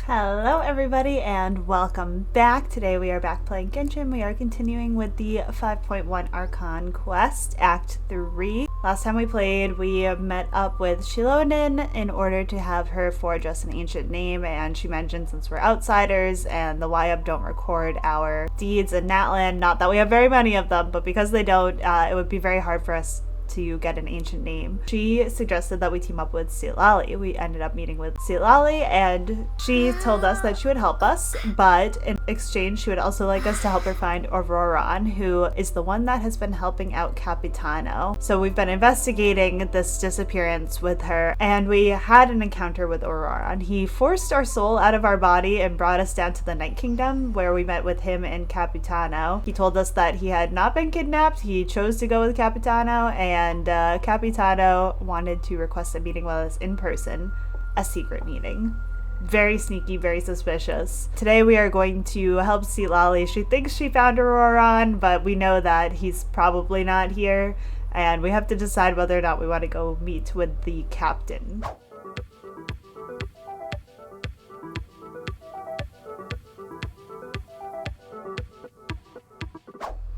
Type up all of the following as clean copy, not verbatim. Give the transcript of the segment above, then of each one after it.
Hello everybody and welcome back. Today we are back playing Genshin. We are continuing with the 5.1 Archon Quest Act 3. Last time we played, we met up with Shilonin in order to have her forge us an ancient name, and she mentioned since we're outsiders and the YUB don't record our deeds in Natlan, not that we have very many of them, but because they don't, it would be very hard for us to get an ancient name. She suggested that we team up with Silali. We ended up meeting with Silali and she told us that she would help us, but in exchange she would also like us to help her find Auroran, who is the one that has been helping out Capitano. So we've been investigating this disappearance with her and we had an encounter with Auroran. He forced our soul out of our body and brought us down to the Night Kingdom where we met with him and Capitano. He told us that he had not been kidnapped. He chose to go with Capitano, and Capitano wanted to request a meeting with us in person, a secret meeting. Very sneaky, very suspicious. Today we are going to help Silali. She thinks she found Auroran, but we know that he's probably not here, and we have to decide whether or not we want to go meet with the captain.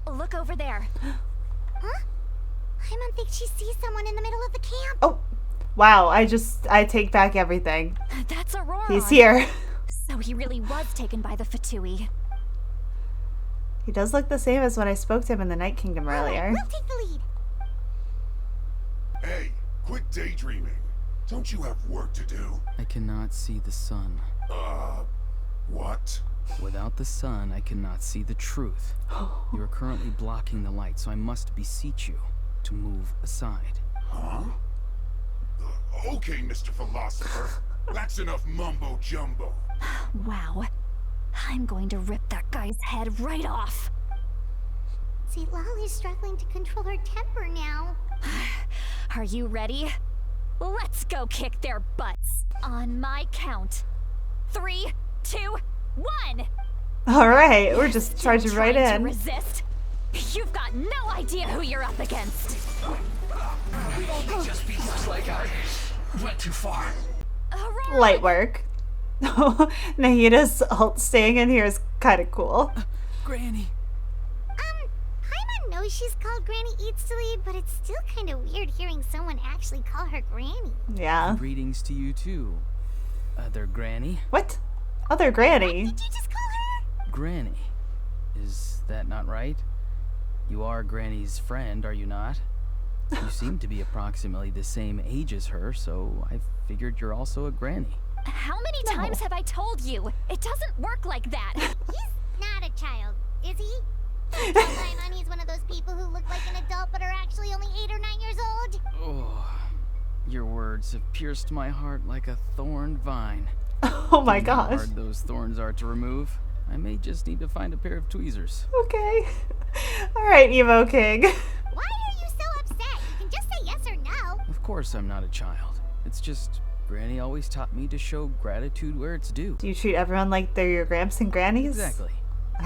Look over there. Huh? I don't think she sees someone in the middle of the camp. Oh, wow, I take back everything. That's Auroran. He's here. So he really was taken by the Fatui. He does look the same as when I spoke to him in the Night Kingdom earlier. We'll take the lead. Hey, quit daydreaming. Don't you have work to do? I cannot see the sun. What? Without the sun, I cannot see the truth. You are currently blocking the light, so I must beseech you to move aside. Huh? Okay, Mr. Philosopher. That's enough mumbo-jumbo. Wow. I'm going to rip that guy's head right off. See, Lali's struggling to control her temper now. Are you ready? Let's go kick their butts. On my count. 3, 2, 1! Alright, we're just charging right in. Resist? You've got no idea who you're up against. Just be just like I went too far. Light work. Nahida's ult staying in here is kind of cool. Granny! Paimon knows she's called Granny Eats to Lead, but it's still kind of weird hearing someone actually call her Granny. Yeah. Greetings to you too, other Granny. What? Other Granny? What did you just call her? Granny. Is that not right? You are Granny's friend, are you not? You seem to be approximately the same age as her, so I figured you're also a Granny. How many times have I told you? It doesn't work like that. He's not a child, is he? Paimon, he's one of those people who look like an adult but are actually only 8 or 9 years old. Oh, your words have pierced my heart like a thorn vine. Oh my gosh. How hard those thorns are to remove. I may just need to find a pair of tweezers. Okay. Alright, Emo King. Why are you so upset? You can just say yes or no. Of course I'm not a child. It's just Granny always taught me to show gratitude where it's due. Do you treat everyone like they're your gramps and grannies? Exactly.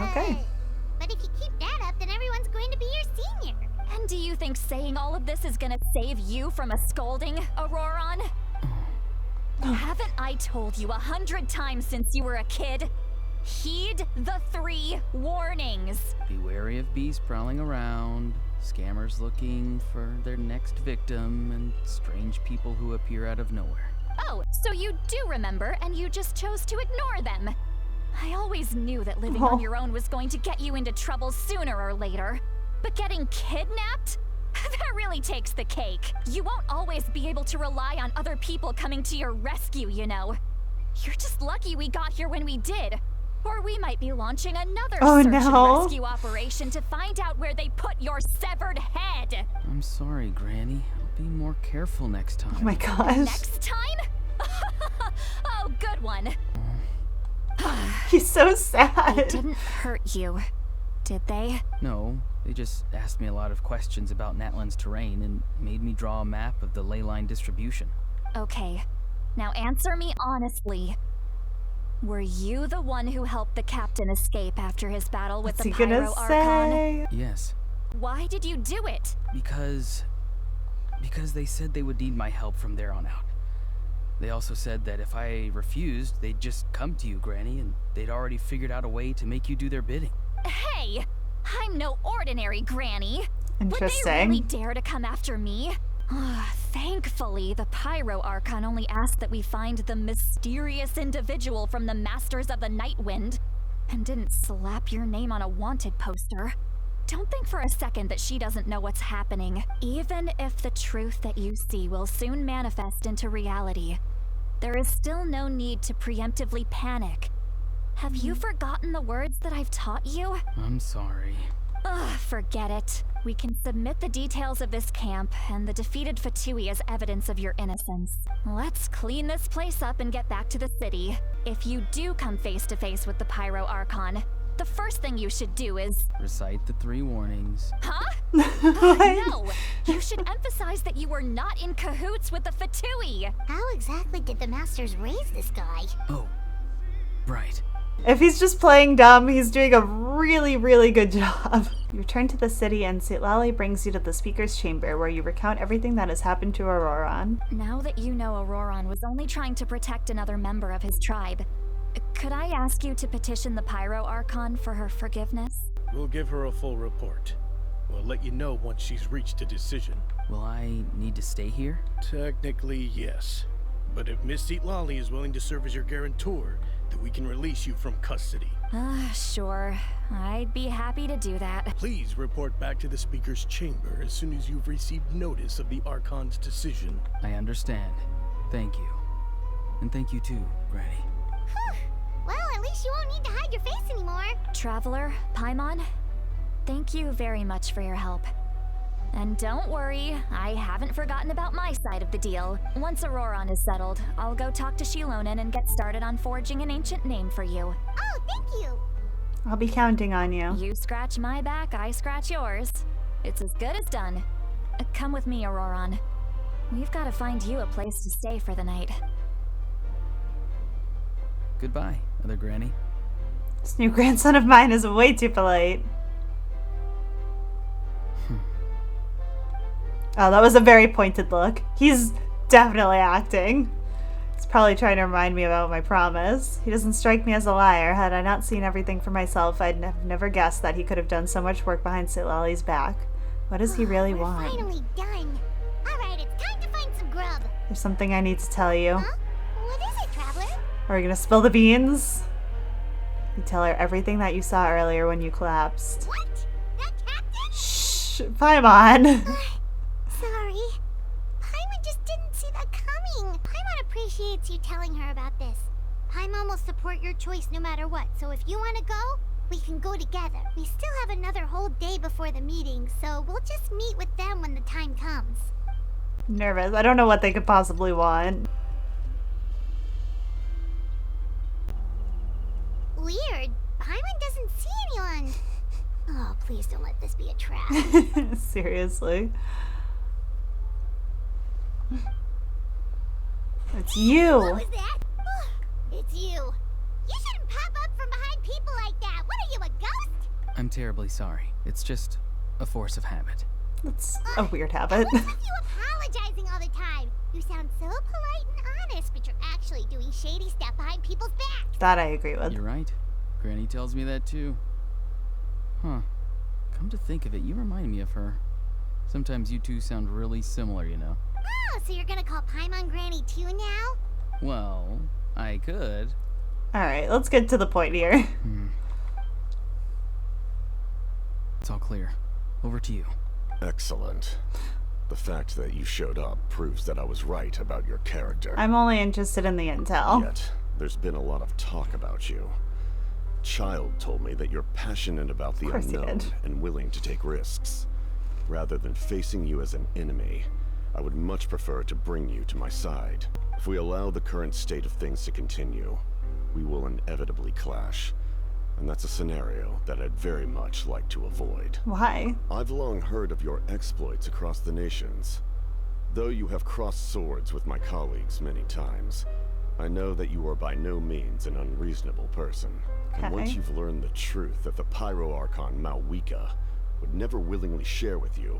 Okay. But if you keep that up, then everyone's going to be your senior. And do you think saying all of this is gonna save you from a scolding, Auroran? Haven't I told you 100 times since you were a kid? Heed the 3 warnings. Be wary of bees prowling around, scammers looking for their next victim, and strange people who appear out of nowhere. Oh, so you do remember, and you just chose to ignore them. I always knew that living on your own was going to get you into trouble sooner or later. But getting kidnapped? That really takes the cake. You won't always be able to rely on other people coming to your rescue, you know. You're just lucky we got here when we did. Or we might be launching another search and rescue operation to find out where they put your severed head. I'm sorry, Granny. I'll be more careful next time. Oh my gosh. Next time? Oh, good one. He's so sad. They didn't hurt you, did they? No, they just asked me a lot of questions about Natlan's terrain and made me draw a map of the ley line distribution. Okay, now answer me honestly. Were you the one who helped the captain escape after his battle with the Pyro Archon? Yes. Why did you do it? Because they said they would need my help from there on out. They also said that if I refused, they'd just come to you, Granny, and they'd already figured out a way to make you do their bidding. Hey, I'm no ordinary Granny. Interesting. Would they really dare to come after me? Thankfully, the Pyro Archon only asked that we find the mysterious individual from the Masters of the Night Wind, and didn't slap your name on a wanted poster. Don't think for a second that she doesn't know what's happening. Even if the truth that you see will soon manifest into reality, there is still no need to preemptively panic. Have you forgotten the words that I've taught you? I'm sorry. Ugh, forget it. We can submit the details of this camp and the defeated Fatui as evidence of your innocence. Let's clean this place up and get back to the city. If you do come face to face with the Pyro Archon, the first thing you should do is... Recite the 3 warnings. Huh? No! You should emphasize that you were not in cahoots with the Fatui! How exactly did the Masters raise this guy? Oh, right. If he's just playing dumb, he's doing a really, really good job. You return to the city and Citlali brings you to the speaker's chamber where you recount everything that has happened to Auroron. Now that you know Auroron was only trying to protect another member of his tribe, could I ask you to petition the Pyro Archon for her forgiveness? We'll give her a full report. We'll let you know once she's reached a decision. Will I need to stay here? Technically, yes. But if Miss Citlali is willing to serve as your guarantor, then we can release you from custody. Sure. I'd be happy to do that. Please report back to the Speaker's chamber as soon as you've received notice of the Archon's decision. I understand. Thank you. And thank you too, Granny. Well, at least you won't need to hide your face anymore. Traveler, Paimon, thank you very much for your help. And don't worry, I haven't forgotten about my side of the deal. Once Auroron is settled, I'll go talk to Shilonen and get started on forging an ancient name for you. Oh, thank you. I'll be counting on you. You scratch my back, I scratch yours. It's as good as done. Come with me, Auroron. We've got to find you a place to stay for the night. Goodbye, other Granny. This new grandson of mine is way too polite. Oh, that was a very pointed look. He's definitely acting. He's probably trying to remind me about my promise. He doesn't strike me as a liar. Had I not seen everything for myself, I'd have never guessed that he could have done so much work behind Citlali's back. What does he really We're want? finally done. Alright, it's time to find some grub. There's something I need to tell you. Huh? What is it, Traveler? Are we gonna spill the beans? You tell her everything that you saw earlier when you collapsed. What? That captain? Shh, Paimon. Sorry. Paimon just didn't see that coming. Paimon appreciates you telling her about this. Paimon will support your choice no matter what, so if you want to go, we can go together. We still have another whole day before the meeting, so we'll just meet with them when the time comes. Nervous. I don't know what they could possibly want. Weird. Paimon doesn't see anyone. Oh, please don't let this be a trap. Seriously. It's you. What was that? It's you. You shouldn't pop up from behind people like that. What are you, a ghost? I'm terribly sorry. It's just a force of habit. That's a weird habit. What's with you apologizing all the time? You sound so polite and honest, but you're actually doing shady stuff behind people's backs. That I agree with. You're right. Granny tells me that too. Huh. Come to think of it, you remind me of her. Sometimes you two sound really similar, you know. Oh, so you're gonna call Paimon Granny too now? Well, I could. Alright, let's get to the point here. It's all clear. Over to you. Excellent. The fact that you showed up proves that I was right about your character. I'm only interested in the intel. Yet, there's been a lot of talk about you. Child told me that you're passionate about the Of course he unknown did. and willing to take risks. Rather than facing you as an enemy, I would much prefer to bring you to my side. If we allow the current state of things to continue, we will inevitably clash. And that's a scenario that I'd very much like to avoid. Why? I've long heard of your exploits across the nations. Though you have crossed swords with my colleagues many times, I know that you are by no means an unreasonable person. And once Okay. you've learned the truth that the Pyro Archon Mavuika would never willingly share with you,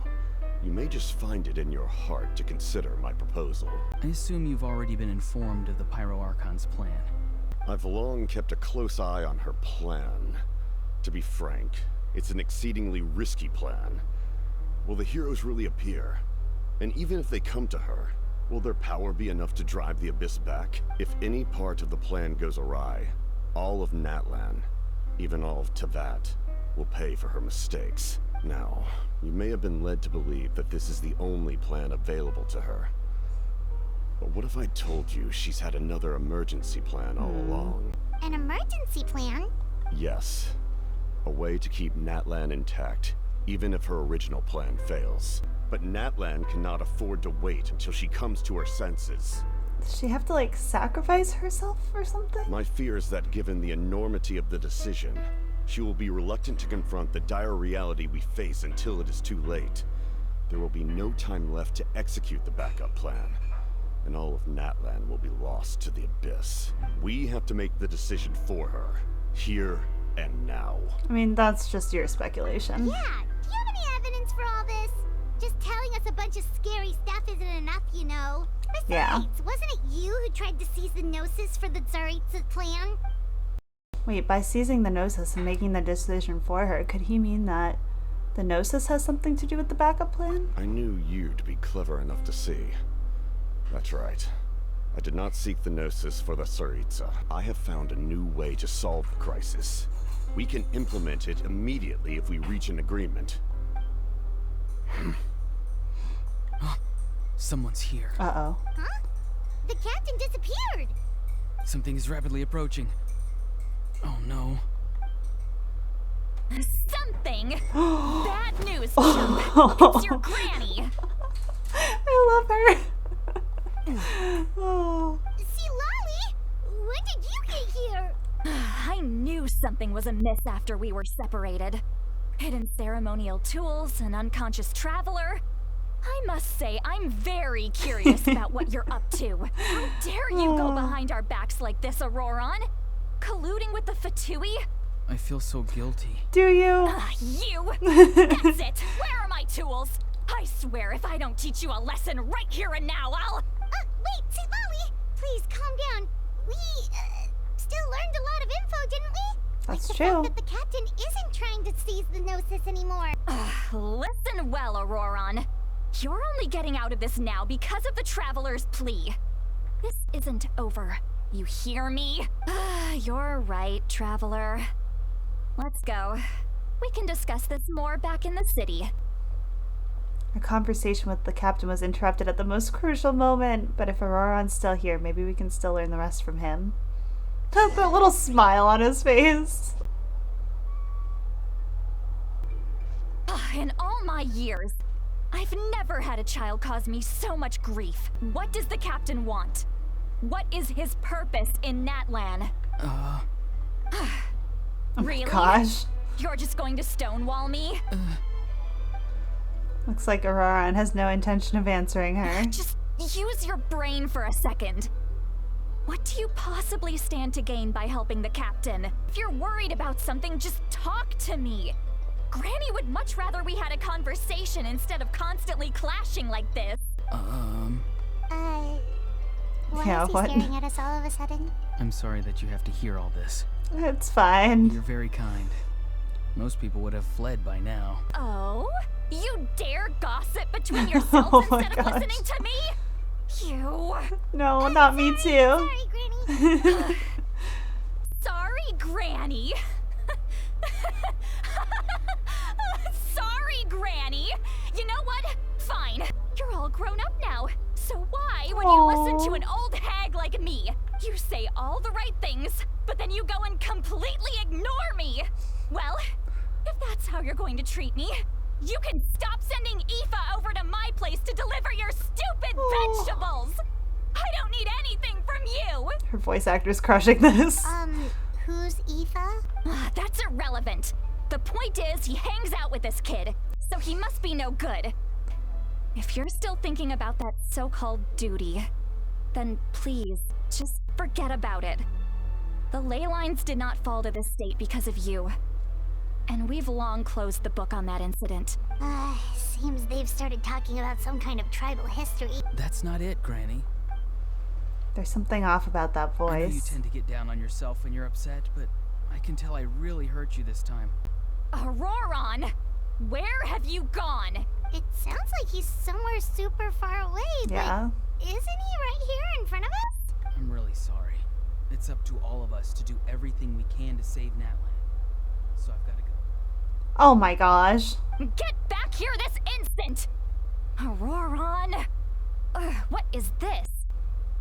You may just find it in your heart to consider my proposal. I assume you've already been informed of the Pyro Archon's plan. I've long kept a close eye on her plan. To be frank, it's an exceedingly risky plan. Will the heroes really appear? And even if they come to her, will their power be enough to drive the Abyss back? If any part of the plan goes awry, all of Natlan, even all of Tevat, will pay for her mistakes. Now, you may have been led to believe that this is the only plan available to her. But what if I told you she's had another emergency plan all along? An emergency plan? Yes. A way to keep Natlan intact, even if her original plan fails. But Natlan cannot afford to wait until she comes to her senses. Does she have to, like, sacrifice herself or something? My fear is that given the enormity of the decision, she will be reluctant to confront the dire reality we face until it is too late. There will be no time left to execute the backup plan, and all of Natlan will be lost to the Abyss. We have to make the decision for her, here and now. I mean, that's just your speculation. Yeah, do you have any evidence for all this? Just telling us a bunch of scary stuff isn't enough, you know. Besides, Yeah. wasn't it you who tried to seize the Gnosis for the Tsaritsa plan? Wait, by seizing the Gnosis and making the decision for her, could he mean that the Gnosis has something to do with the backup plan? I knew you to be clever enough to see. That's right. I did not seek the Gnosis for the Tsaritsa. I have found a new way to solve the crisis. We can implement it immediately if we reach an agreement. Someone's here. Uh-oh. Huh? The captain disappeared! Something is rapidly approaching. Oh no. Something? Bad news, chump. It's your granny. I love her. Oh. See, Lolly, when did you get here? I knew something was amiss after we were separated. Hidden ceremonial tools, an unconscious traveler. I must say, I'm very curious about what you're up to. How dare you go behind our backs like this, Auroron? Colluding with the Fatui? I feel so guilty. Do you? You! That's it! Where are my tools? I swear if I don't teach you a lesson right here and now, I'll... Wait, see, Lolly, please calm down. We, still learned a lot of info, didn't we? That's like the true. fact that the captain isn't trying to seize the Gnosis anymore. Listen well, Auroron. You're only getting out of this now because of the Traveler's plea. This isn't over. You hear me? You're right, Traveler. Let's go. We can discuss this more back in the city. Our conversation with the captain was interrupted at the most crucial moment, but if Auroron's still here, maybe we can still learn the rest from him. That little smile on his face. In all my years, I've never had a child cause me so much grief. What does the captain want? What is his purpose in Natlan? Really? Gosh. You're just going to stonewall me? Looks like Auroron has no intention of answering her. Just use your brain for a second. What do you possibly stand to gain by helping the captain? If you're worried about something, just talk to me. Granny would much rather we had a conversation instead of constantly clashing like this. Why Yeah, is he what? staring at us all of a sudden? I'm sorry that you have to hear all this. It's fine. You're very kind. Most people would have fled by now. Oh? You dare gossip between yourselves Oh my instead of gosh. listening to me? You. No, not me too. Sorry, Granny. Sorry, Granny. Sorry, Granny. You know what? Fine. You're all grown up now. So why, when you listen to an old hag like me, you say all the right things, but then you go and completely ignore me? Well, if that's how you're going to treat me, you can stop sending Aoife over to my place to deliver your stupid vegetables. I don't need anything from you. Her voice actor's crushing this. Who's Aoife? That's irrelevant. The point is, he hangs out with this kid, so he must be no good. If you're still thinking about that so-called duty, then please, just forget about it. The ley lines did not fall to this state because of you. and we've long closed the book on that incident. Seems they've started talking about some kind of tribal history. That's not it, Granny. There's something off about that I know you voice. tend to get down on yourself when you're upset, but I can tell I really hurt you this time. Auroron! Where have you gone? It sounds like he's somewhere super far away, Yeah. but isn't he right here in front of us? I'm really sorry. It's up to all of us to do everything we can to save Natlan. So I've got to go. Oh my gosh. Get back here this instant! Auroron! What is this?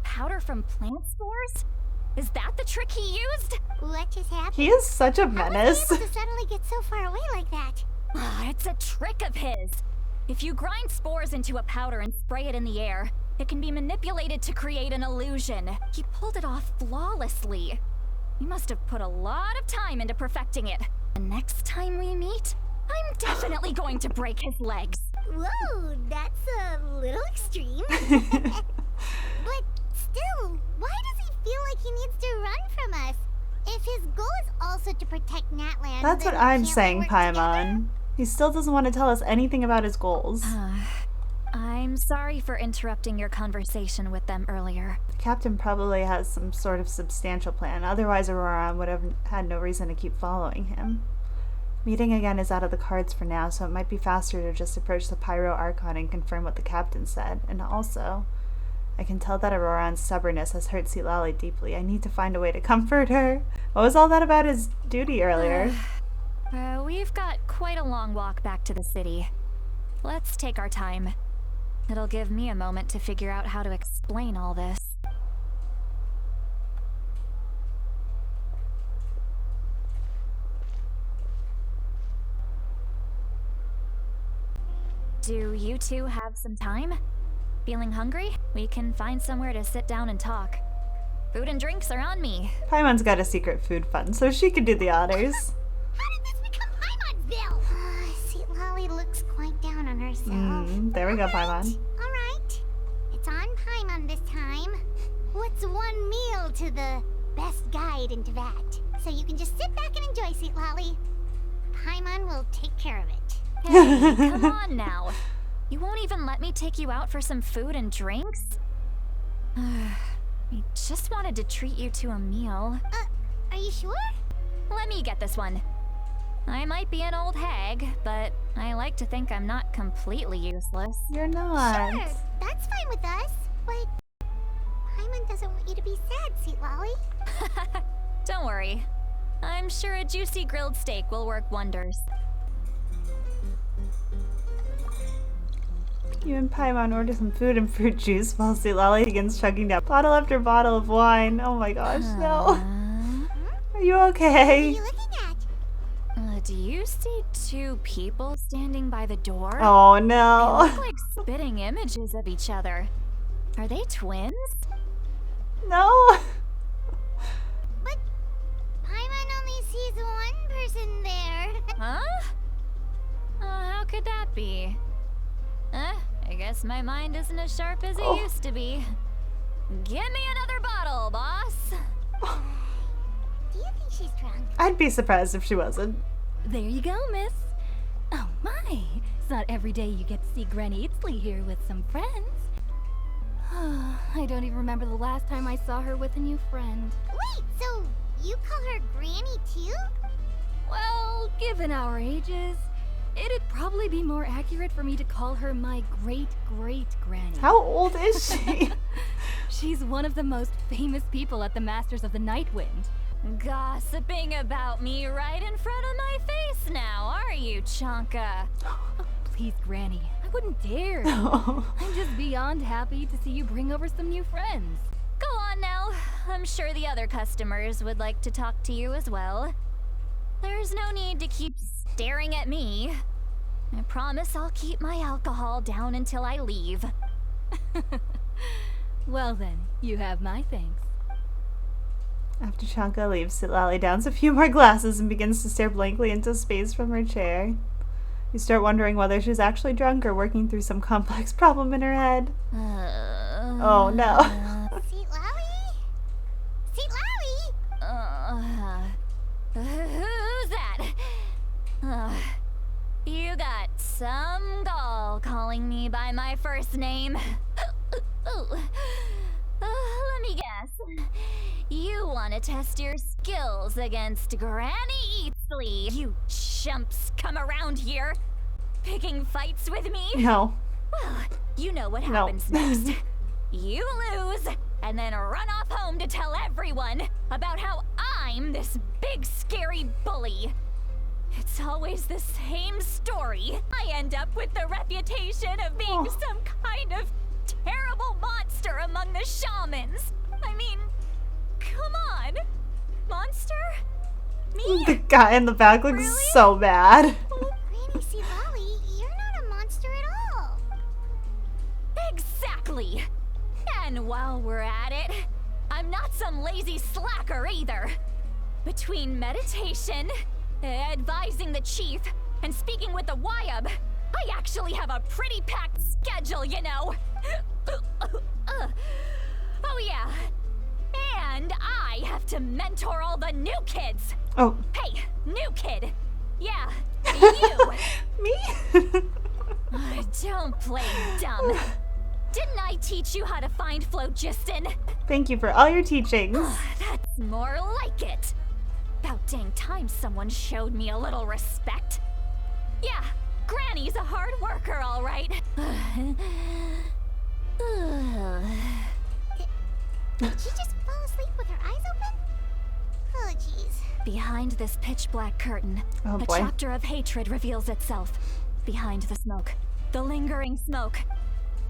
Powder from plant spores? Is that the trick he used? What just happened? He is such a How was menace. he able to suddenly get so far away like that? It's a trick of his. If you grind spores into a powder and spray it in the air, it can be manipulated to create an illusion. He pulled it off flawlessly. He must have put a lot of time into perfecting it. The next time we meet, I'm definitely going to break his legs. Whoa, that's a little extreme. But still, why does he feel like he needs to run from us? If his goal is also to protect Natlan, That's then what I'm can't we saying, work together? Paimon. He still doesn't want to tell us anything about his goals. I'm sorry for interrupting your conversation with them earlier. The captain probably has some sort of substantial plan, otherwise Auroron would have had no reason to keep following him. Meeting again is out of the cards for now, so it might be faster to just approach the Pyro Archon and confirm what the captain said. And also, I can tell that Auroron's stubbornness has hurt Citlali deeply. I need to find a way to comfort her. What was all that about his duty earlier? We've got quite a long walk back to the city. Let's take our time. It'll give me a moment to figure out how to explain all this. Do you two have some time? Feeling hungry? We can find somewhere to sit down and talk. Food and drinks are on me. Paimon's got a secret food fund, so she could do the honors. How did this become Paimon's bill? Citlali looks quite down on herself. There we go, Paimon. Alright. It's on Paimon this time. What's one meal to the best guide into that? So you can just sit back and enjoy, Citlali. Paimon will take care of it. Hey, come on now. You won't even let me take you out for some food and drinks? I just wanted to treat you to a meal. Are you sure? Let me get this one. I might be an old hag, but I like to think I'm not completely useless. You're not. Sure, that's fine with us. But Paimon doesn't want you to be sad, Citlali. Don't worry. I'm sure a juicy grilled steak will work wonders. You and Paimon order some food and fruit juice while Citlali begins chugging down bottle after bottle of wine. Oh my gosh, no. Are you What are okay? you looking at? Do you see two people standing by the door? Oh They no. look like spitting images of each other. Are they twins? No. But Paimon only sees one person there. Huh? How could that be? I guess my mind isn't as sharp as it used to be. Give me another bottle, boss. Do you think she's drunk? I'd be surprised if she wasn't. There you go, miss. Oh my, it's not every day you get to see Granny Itzley here with some friends. I don't even remember the last time I saw her with a new friend. Wait, so you call her Granny too? Well, given our ages, it'd probably be more accurate for me to call her my great-great-granny. How old is she? She's one of the most famous people at the Masters of the Nightwind. Gossiping about me right in front of my face now, are you, Chonka? Please, Granny, I wouldn't dare. Oh. I'm just beyond happy to see you bring over some new friends. Go on now. I'm sure the other customers would like to talk to you as well. There's no need to keep staring at me. I promise I'll keep my alcohol down until I leave. Well then, you have my thanks. After Chanka leaves, Citlali downs a few more glasses and begins to stare blankly into space from her chair. You start wondering whether she's actually drunk or working through some complex problem in her head. Oh no. Citlali? Citlali? Who's that? Some gall calling me by my first name. Let me guess. You want to test your skills against Granny Eatsley. You chumps come around here picking fights with me? No. Well, you know what happens next. You lose, and then run off home to tell everyone about how I'm this big scary bully. It's always the same story. I end up with the reputation of being some kind of terrible monster among the shamans. I mean, come on. Monster? Me? The guy in the back looks so bad. Granny C. Lolly, you're not a monster at all. Exactly. And while we're at it, I'm not some lazy slacker either. Between meditation, advising the chief, and speaking with the Wyab, I actually have a pretty packed schedule, you know. Oh yeah. And I have to mentor all the new kids. Oh. Hey, new kid. Yeah, you. Me? Don't play dumb. Didn't I teach you how to find phlogiston? Thank you for all your teachings. That's more like it. About dang time someone showed me a little respect. Yeah, Granny's a hard worker, all right. Did she just fall asleep with her eyes open? Oh, jeez. Behind this pitch black curtain, Oh, a boy. chapter of hatred reveals itself. Behind the smoke, the lingering smoke.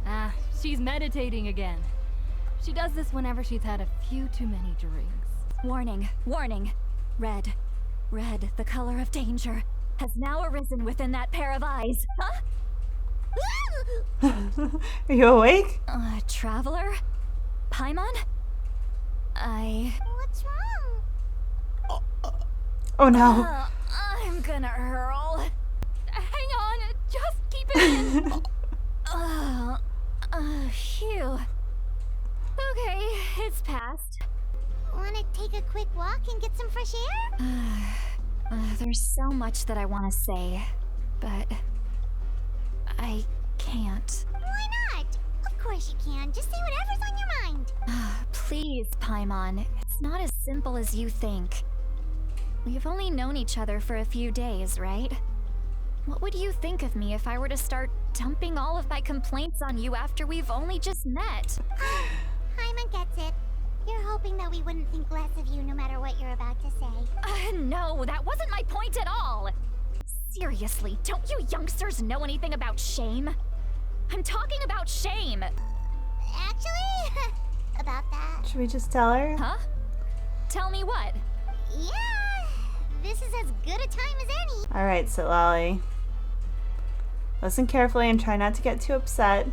Ah, she's meditating again. She does this whenever she's had a few too many drinks. Warning, warning. Red, red, the color of danger, has now arisen within that pair of eyes. Huh? Are you awake? Traveler? Paimon? What's wrong? Oh no. I'm gonna hurl. Hang on, just keep it in. Phew. Okay, it's past. Wanna take a quick walk and get some fresh air? There's so much that I want to say, but I can't. Why not? Of course you can. Just say whatever's on your mind. Please, Paimon, it's not as simple as you think. We've only known each other for a few days, right? What would you think of me if I were to start dumping all of my complaints on you after we've only just met? Paimon gets it. You're hoping that we wouldn't think less of you no matter what you're about to say. No, that wasn't my point at all. Seriously, don't you youngsters know anything about shame? I'm talking about shame. Actually, about that. Should we just tell her? Huh? Tell me what? Yeah, this is as good a time as any. Alright, Sitlali. Listen carefully and try not to get too upset.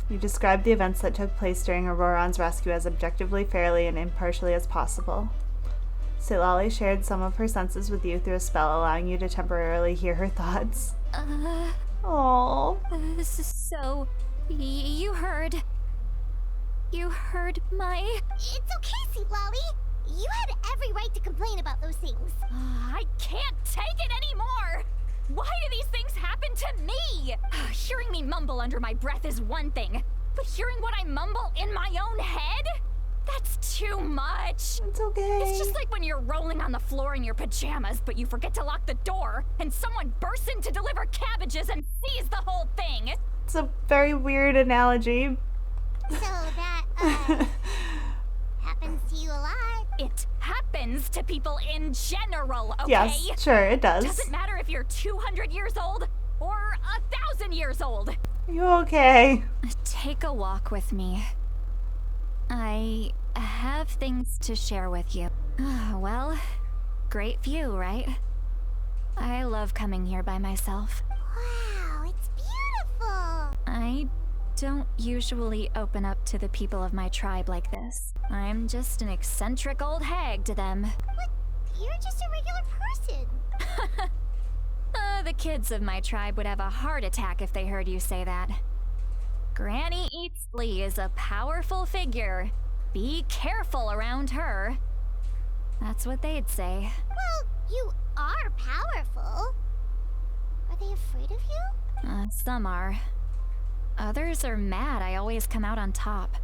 You described the events that took place during Auroron's rescue as objectively, fairly, and impartially as possible. Sitlali shared some of her senses with you through a spell, allowing you to temporarily hear her thoughts. Aww. This is so... You heard my... It's okay, Sweet Lolly. You had every right to complain about those things. I can't take it anymore! Why do these things happen to me? Hearing me mumble under my breath is one thing, but hearing what I mumble in my own head? That's too much. It's okay. It's just like when you're rolling on the floor in your pajamas, but you forget to lock the door, and someone bursts in to deliver cabbages and sees the whole thing. It's a very weird analogy. So that, happens to you a lot. It happens to people in general, okay? Yes, sure, it does. Doesn't matter if you're 200 years old or 1,000 years old. Are you okay? Take a walk with me. I have things to share with you. Well, great view, right? I love coming here by myself. Wow, it's beautiful. I don't usually open up to the people of my tribe like this. I'm just an eccentric old hag to them. But you're just a regular person. The kids of my tribe would have a heart attack if they heard you say that. Granny Eatsley is a powerful figure. Be careful around her. That's what they'd say. Well, you are powerful. they afraid of you? Some are. Others are mad I always come out on top.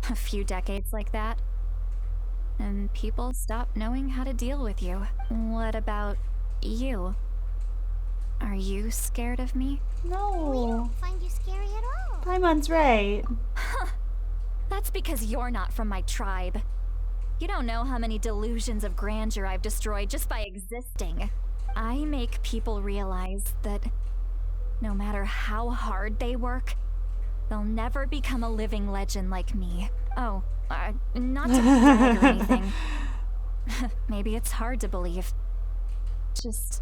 A few decades like that, and people stop knowing how to deal with you. What about you? Are you scared of me? We No. don't find you scary at all. Paimon's right. That's because you're not from my tribe. You don't know how many delusions of grandeur I've destroyed just by existing. I make people realize that no matter how hard they work, they'll never become a living legend like me. Oh, not to brag or anything. Maybe it's hard to believe. Just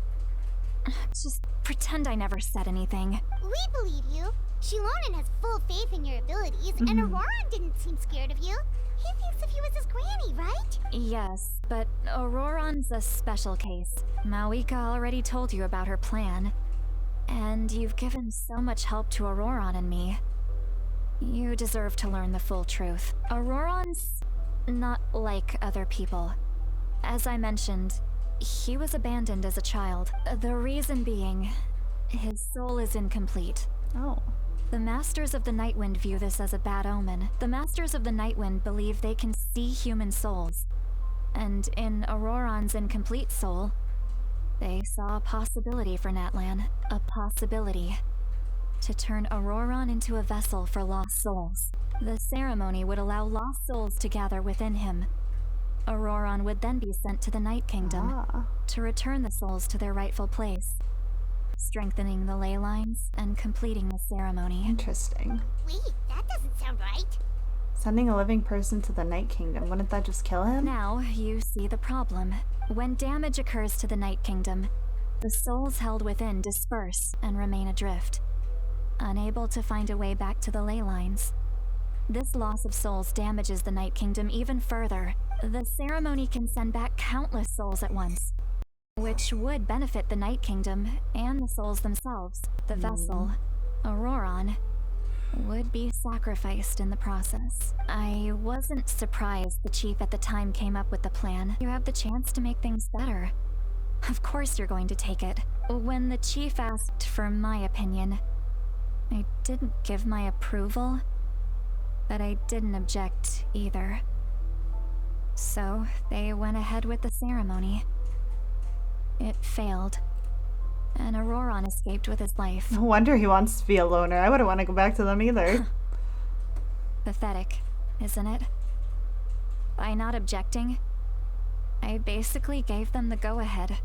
pretend I never said anything. We believe you. Shilonen has full faith in your abilities, and Auroran didn't seem scared of you. He thinks of you as his granny, right? Yes, but Auroran's a special case. Mavuika already told you about her plan. And you've given so much help to Auroran and me. You deserve to learn the full truth. Auroran's not like other people. As I mentioned, he was abandoned as a child. The reason being, his soul is incomplete. Oh. The Masters of the Nightwind view this as a bad omen. The Masters of the Nightwind believe they can see human souls. And in Auroran's incomplete soul, they saw a possibility for Natlan. A possibility to turn Auroran into a vessel for lost souls. The ceremony would allow lost souls to gather within him. Auroran would then be sent to the Night Kingdom to return the souls to their rightful place, strengthening the ley lines and completing the ceremony. Interesting. Wait, that doesn't sound right. Sending a living person to the Night Kingdom, wouldn't that just kill him? Now you see the problem. When damage occurs to the Night Kingdom, the souls held within disperse and remain adrift, unable to find a way back to the ley lines. This loss of souls damages the Night Kingdom even further. The ceremony can send back countless souls at once, which would benefit the Night Kingdom and the souls themselves. The vessel, Auroran, would be sacrificed in the process. I wasn't surprised the chief at the time came up with the plan. You have the chance to make things better. Of course you're going to take it. When the chief asked for my opinion, I didn't give my approval, but I didn't object either. So they went ahead with the ceremony. It failed, and Auroran escaped with his life. No wonder he wants to be a loner. I wouldn't want to go back to them either. Pathetic, isn't it? By not objecting, I basically gave them the go-ahead.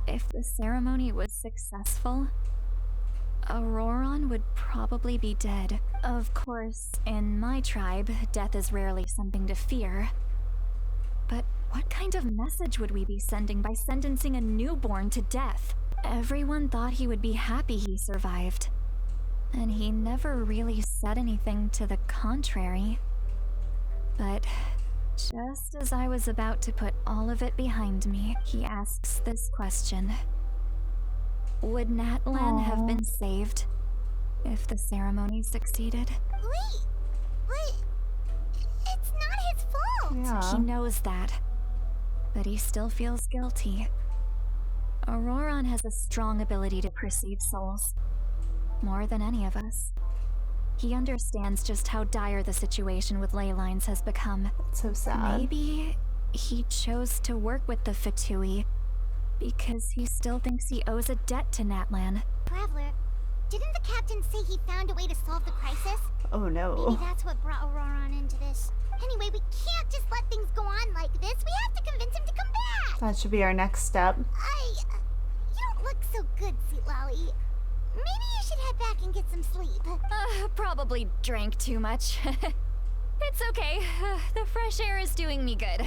If the ceremony was successful, Auroran would probably be dead. Of course, in my tribe, death is rarely something to fear. But what kind of message would we be sending by sentencing a newborn to death? Everyone thought he would be happy he survived. And he never really said anything to the contrary. But just as I was about to put all of it behind me, he asks this question. Would Natlan have been saved if the ceremony succeeded? Wait, but it's not his fault. Yeah. He knows that, but he still feels guilty. Auroran has a strong ability to perceive souls, more than any of us. He understands just how dire the situation with ley lines has become. That's so sad. Maybe he chose to work with the Fatui because he still thinks he owes a debt to Natlan. Traveler, didn't the captain say he found a way to solve the crisis? Oh no. Maybe that's what brought Auroran into this. Anyway, we can't just let things go on like this. We have to convince him to come back. That should be our next step. You don't look so good, Sweet Lolly. Maybe you should head back and get some sleep. Probably drank too much. It's okay. The fresh air is doing me good.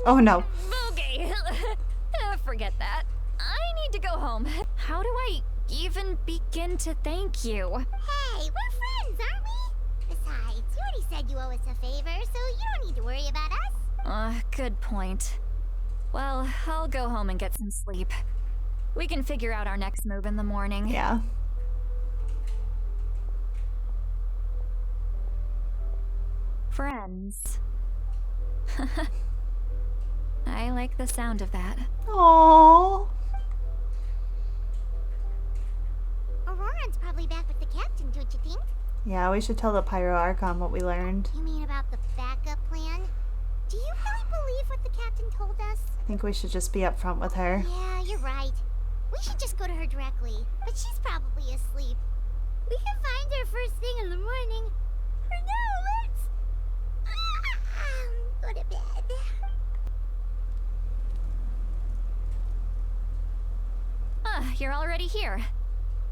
Oh no. Okay. Forget that. I need to go home. How do I even begin to thank you? Hey, we're friends, aren't we? Besides, you already said you owe us a favor, so you don't need to worry about us. Good point. Well, I'll go home and get some sleep. We can figure out our next move in the morning. Yeah. Friends. I like the sound of that. Aww. Garen's probably back with the captain, don't you think? Yeah, we should tell the Pyro Archon what we learned. You mean about the backup plan? Do you really believe what the captain told us? I think we should just be upfront with her. Yeah, you're right. We should just go to her directly, but she's probably asleep. We can find her first thing in the morning. For now, let's go to bed. You're already here.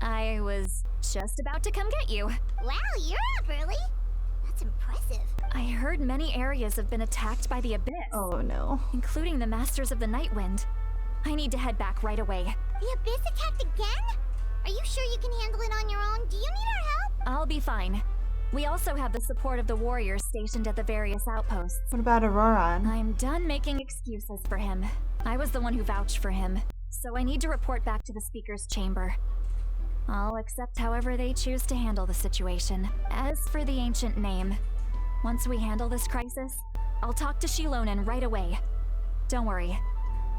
I was just about to come get you. Wow, you're up early. That's impressive. I heard many areas have been attacked by the Abyss, Oh no. including the Masters of the Night Wind. I need to head back right away. The Abyss attacked again? Are you sure you can handle it on your own? Do you need our help? I'll be fine. We also have the support of the warriors stationed at the various outposts. What about Auroran? I'm done making excuses for him. I was the one who vouched for him, so I need to report back to the Speaker's chamber. I'll accept however they choose to handle the situation. As for the ancient name, once we handle this crisis, I'll talk to Shilonen right away. Don't worry,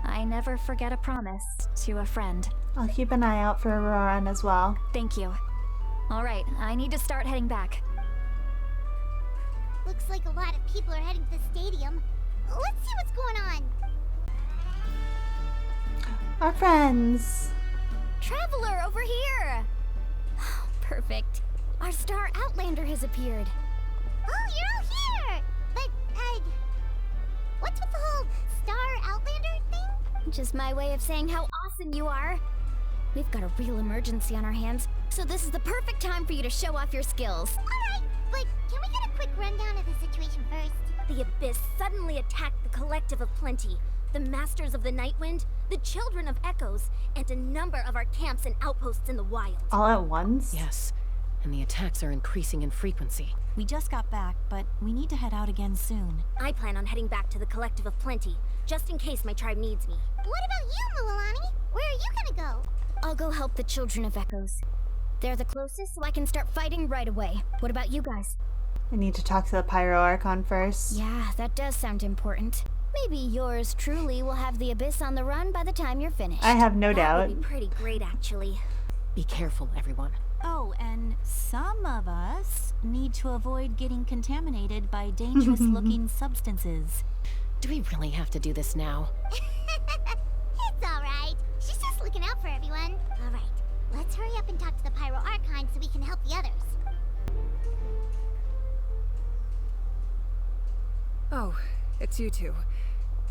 I never forget a promise to a friend. I'll keep an eye out for Auroran as well. Thank you. Alright, I need to start heading back. Looks like a lot of people are heading to the stadium. Let's see what's going on. Our friends! Traveler, over here! Perfect. Our star Outlander has appeared. Oh, you're all here! But, what's with the whole Star Outlander thing? Just my way of saying how awesome you are. We've got a real emergency on our hands, so this is the perfect time for you to show off your skills. Alright, but can we get a quick rundown of the situation first? The Abyss suddenly attacked the Collective of Plenty, the Masters of the Night Wind, the Children of Echoes, and a number of our camps and outposts in the wild. All at once? Yes, and the attacks are increasing in frequency. We just got back, but we need to head out again soon. I plan on heading back to the Collective of Plenty, just in case my tribe needs me. What about you, Mualani? Where are you gonna go? I'll go help the Children of Echoes. They're the closest, so I can start fighting right away. What about you guys? I need to talk to the Pyro Archon first. Yeah, that does sound important. Maybe yours truly will have the Abyss on the run by the time you're finished. I have no That doubt. would be pretty great, actually. Be careful, everyone. Oh, and some of us need to avoid getting contaminated by dangerous-looking substances. Do we really have to do this now? It's alright. She's just looking out for everyone. Alright, let's hurry up and talk to the Pyro Archon so we can help the others. Oh, it's you two.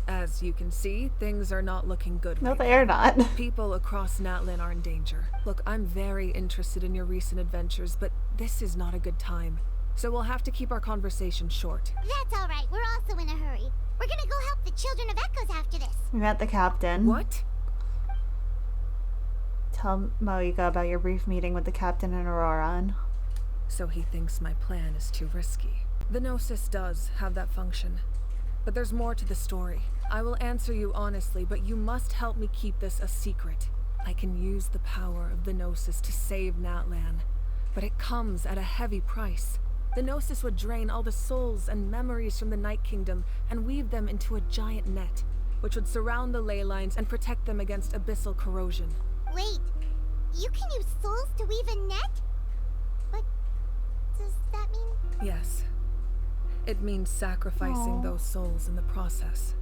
As you can see, things are not looking good No, right they are not. People across Natlin are in danger. Look, I'm very interested in your recent adventures, but this is not a good time. So we'll have to keep our conversation short. That's alright, we're also in a hurry. We're gonna go help the Children of Echoes after this. We met the captain. What? Tell Mavuika about your brief meeting with the captain and Auroran. So he thinks my plan is too risky. The Gnosis does have that function. But there's more to the story. I will answer you honestly, but you must help me keep this a secret. I can use the power of the Gnosis to save Natlan, but it comes at a heavy price. The Gnosis would drain all the souls and memories from the Night Kingdom and weave them into a giant net, which would surround the ley lines and protect them against abyssal corrosion. Wait, you can use souls to weave a net? What does that mean? Yes. It means sacrificing those souls in the process.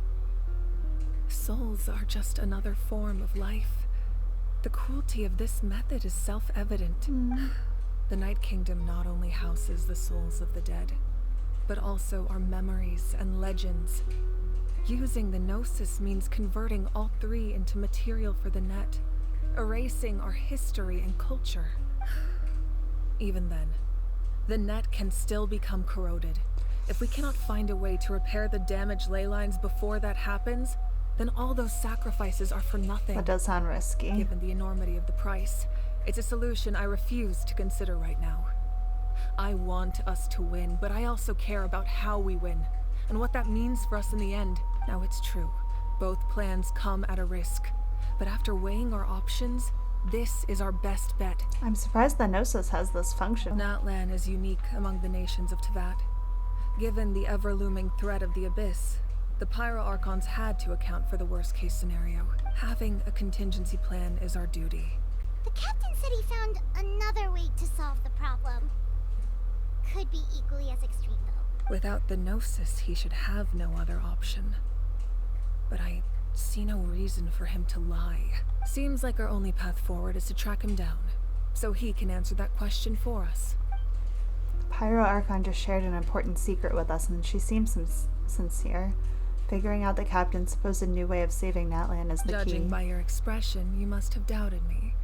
Souls are just another form of life. The cruelty of this method is self-evident. The Night Kingdom not only houses the souls of the dead, but also our memories and legends. Using the Gnosis means converting all three into material for the net, erasing our history and culture. Even then, the net can still become corroded. If we cannot find a way to repair the damaged ley lines before that happens, then all those sacrifices are for nothing. That does sound risky. Given the enormity of the price, it's a solution I refuse to consider right now. I want us to win, but I also care about how we win, and what that means for us in the end. Now it's true, both plans come at a risk, but after weighing our options, this is our best bet. I'm surprised the Gnosis has this function. Natlan is unique among the nations of Teyvat. Given the ever-looming threat of the Abyss, the Pyro Archons had to account for the worst-case scenario. Having a contingency plan is our duty. The captain said he found another way to solve the problem. Could be equally as extreme, though. Without the Gnosis, he should have no other option. But I see no reason for him to lie. Seems like our only path forward is to track him down, so he can answer that question for us. Pyro Archon just shared an important secret with us, and she seems sincere. Figuring out the captain's supposed new way of saving Natlan is the key. Judging by your expression, you must have doubted me.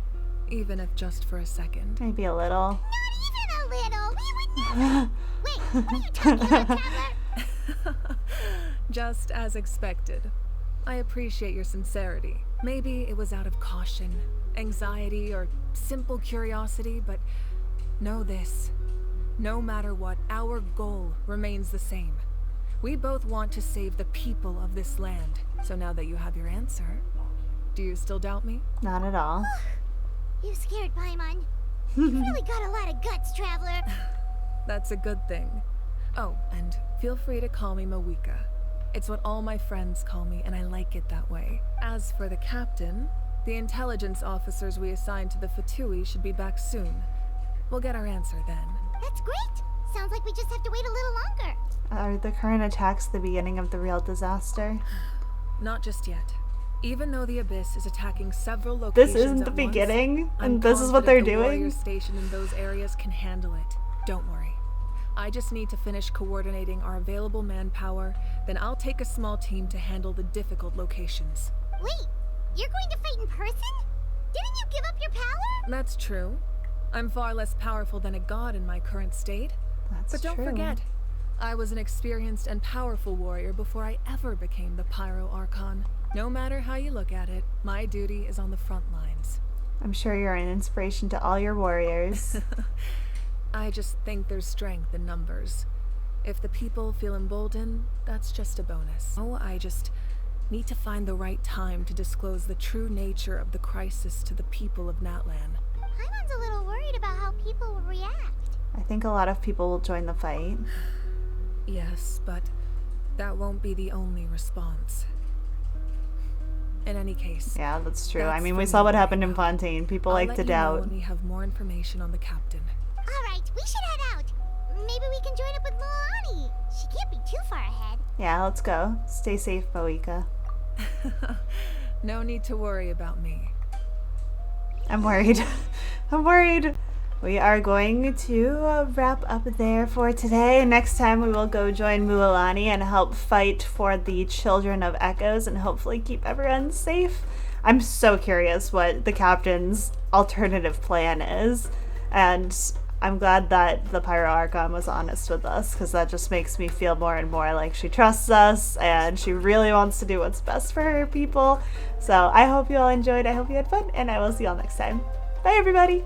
Even if just for a second. Maybe a little. Not even a little! We would never! Wait, what are you talking about, Traveler? Just as expected. I appreciate your sincerity. Maybe it was out of caution, anxiety, or simple curiosity, but know this. No matter what, our goal remains the same. We both want to save the people of this land. So now that you have your answer, do you still doubt me? Not at all. You scared Paimon. You've really got a lot of guts, Traveler. That's a good thing. Oh, and feel free to call me Mavuika. It's what all my friends call me, and I like it that way. As for the captain, the intelligence officers we assigned to the Fatui should be back soon. We'll get our answer then. That's great! Sounds like we just have to wait a little longer. Are the current attacks the beginning of the real disaster? Not just yet. Even though the Abyss is attacking several locations This isn't the at beginning, once, and this is what they're the warrior doing? station in those areas can handle it. Don't worry. I just need to finish coordinating our available manpower, then I'll take a small team to handle the difficult locations. Wait, you're going to fight in person? Didn't you give up your power? That's true. I'm far less powerful than a god in my current state. But don't forget, I was an experienced and powerful warrior before I ever became the Pyro Archon. No matter how you look at it, my duty is on the front lines. I'm sure you're an inspiration to all your warriors. I just think there's strength in numbers. If the people feel emboldened, that's just a bonus. Oh, I just need to find the right time to disclose the true nature of the crisis to the people of Natlan. Paimon's a little worried about how people will react. I think a lot of people will join the fight. Yes, but that won't be the only response. In any case. Yeah, that's true. I mean, we saw what happened in Fontaine. People like to doubt. I'll let you know when we have more information on the captain. Alright, we should head out. Maybe we can join up with Milani. She can't be too far ahead. Yeah, let's go. Stay safe, Mavuika. No need to worry about me. I'm worried. I'm worried. We are going to wrap up there for today. Next time we will go join Mualani and help fight for the Children of Echoes and hopefully keep everyone safe. I'm so curious what the captain's alternative plan is, and I'm glad that the Pyro Archon was honest with us, because that just makes me feel more and more like she trusts us and she really wants to do what's best for her people. So I hope you all enjoyed. I hope you had fun, and I will see you all next time. Bye, everybody!